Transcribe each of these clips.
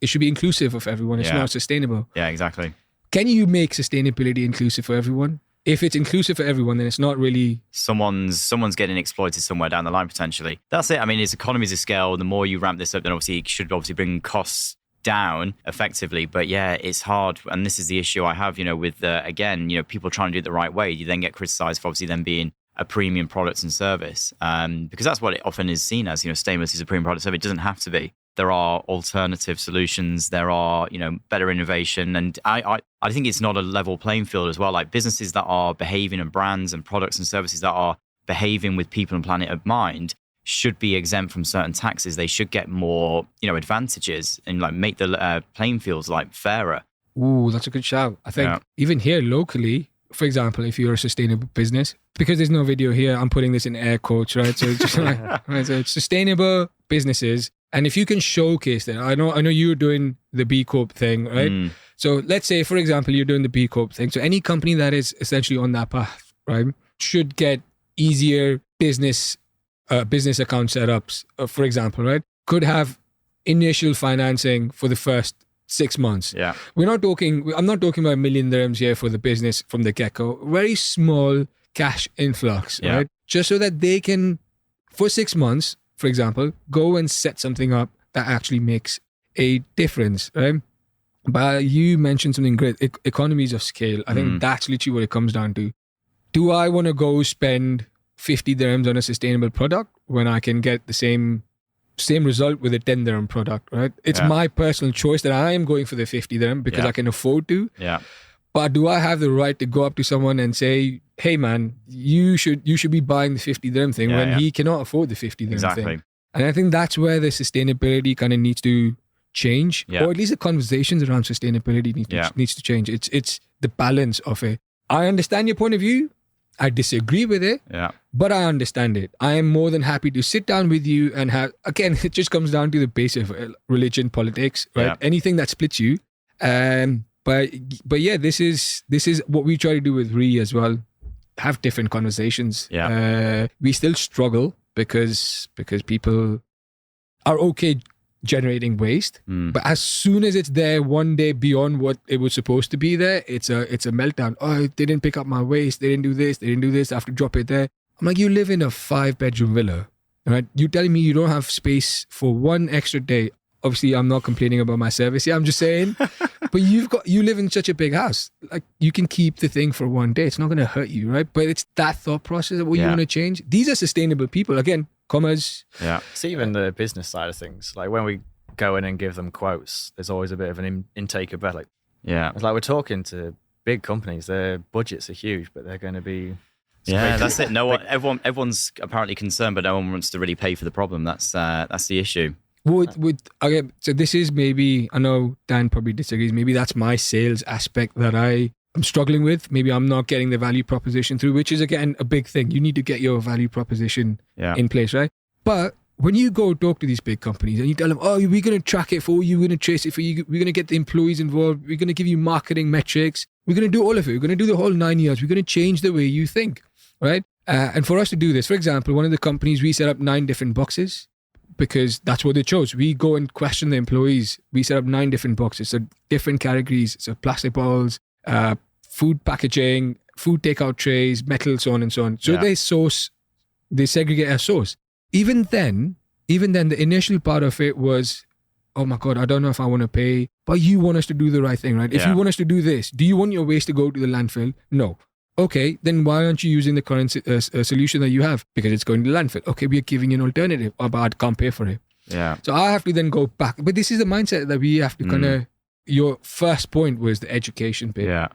it should be inclusive of everyone. It's not sustainable. Yeah, exactly. Can you make sustainability inclusive for everyone? If it's inclusive for everyone, then it's not really... Someone's getting exploited somewhere down the line, potentially. That's it. I mean, it's economies of scale. The more you ramp this up, then obviously it should bring costs down effectively. But yeah, it's hard. And this is the issue I have, with, again, people trying to do it the right way. You then get criticized for obviously them being a premium product and service, because that's what it often is seen as. Stainless is a premium product service. It doesn't have to be. There are alternative solutions. There are, better innovation. And I think it's not a level playing field as well. Like businesses that are behaving, and brands and products and services that are behaving with people and planet in mind should be exempt from certain taxes. They should get more, advantages and make the playing fields fairer. Ooh, that's a good shout. I think even here locally, for example, if you're a sustainable business, because there's no video here, I'm putting this in air quotes, right? So it's just right, so it's sustainable businesses. And if you can showcase that, I know you're doing the B Corp thing, right? So let's say, for example, you're doing the B Corp thing. So any company that is essentially on that path, right, should get easier business account setups, for example, right? Could have initial financing for the first 6 months. Yeah. I'm not talking about $1 million dirhams here for the business from the get-go. Very small cash influx, right? Just so that they can, for 6 months, for example, go and set something up that actually makes a difference, right? But you mentioned something great, economies of scale. I think that's literally what it comes down to. Do I want to go spend 50 dirhams on a sustainable product when I can get the same result with a 10 dirham product, right? It's my personal choice that I am going for the 50 dirham because I can afford to. Yeah. But do I have the right to go up to someone and say, hey man, you should be buying the 50 dirham thing when he cannot afford the 50 dirham thing? And I think that's where the sustainability kind of needs to change, or at least the conversations around sustainability needs to change. It's the balance of it. I understand your point of view. I disagree with it, but I understand it. I am more than happy to sit down with you and have, again, it just comes down to the base of religion, politics, right? Yeah. Anything that splits you. But yeah, this is what we try to do with Re as well. Have different conversations. Yeah. We still struggle because people are okay generating waste, but as soon as it's there one day beyond what it was supposed to be there, it's a meltdown. Oh, they didn't pick up my waste, they didn't do this, I have to drop it there. I'm like, you live in a 5-bedroom villa, right? You telling me you don't have space for one extra day. Obviously I'm not complaining about my service here, I'm just saying, but you live in such a big house, like you can keep the thing for one day, it's not going to hurt you, right? But it's that thought process of what you want to change. These are sustainable people, again, commas. Yeah. It's even the business side of things. Like when we go in and give them quotes, there's always a bit of an intake of breath. It's like we're talking to big companies. Their budgets are huge, but they're going to be... that's it. Everyone's apparently concerned, but no one wants to really pay for the problem. That's the issue. So this is maybe, I know Dan probably disagrees, maybe that's my sales aspect that I'm struggling with. Maybe I'm not getting the value proposition through, which is again a big thing. You need to get your value proposition in place, right? But when you go talk to these big companies and you tell them, oh, we're going to track it for you, we're going to trace it for you, we're going to get the employees involved, we're going to give you marketing metrics, we're going to do all of it, we're going to do the whole 9 years, we're going to change the way you think, right? And for us to do this, for example, one of the companies, we set up 9 different boxes because that's what they chose. We go and question the employees. We set up 9 different boxes, so different categories, so plastic bottles, food packaging, food takeout trays, metal, so on and so on. So they segregate a source. Even then, the initial part of it was, oh my God, I don't know if I want to pay, but you want us to do the right thing, right? If you want us to do this, do you want your waste to go to the landfill? No. Okay, then why aren't you using the current solution that you have? Because it's going to the landfill. Okay, we are giving you an alternative, but I can't pay for it. Yeah. So I have to then go back. But this is the mindset that we have to kind of, your first point was the education bit. Yeah.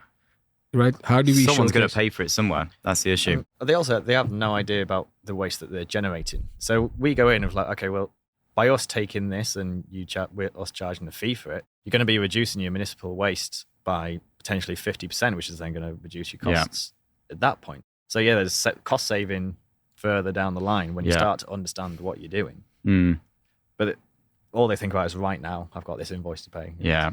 Right? How do we Someone's going to pay for it somewhere. That's the issue. They have no idea about the waste that they're generating. So we go in and like, okay, well, by us taking this and us charging the fee for it, you're going to be reducing your municipal waste by potentially 50%, which is then going to reduce your costs at that point. So there's cost saving further down the line when you start to understand what you're doing. But all they think about is right now, I've got this invoice to pay. Yeah.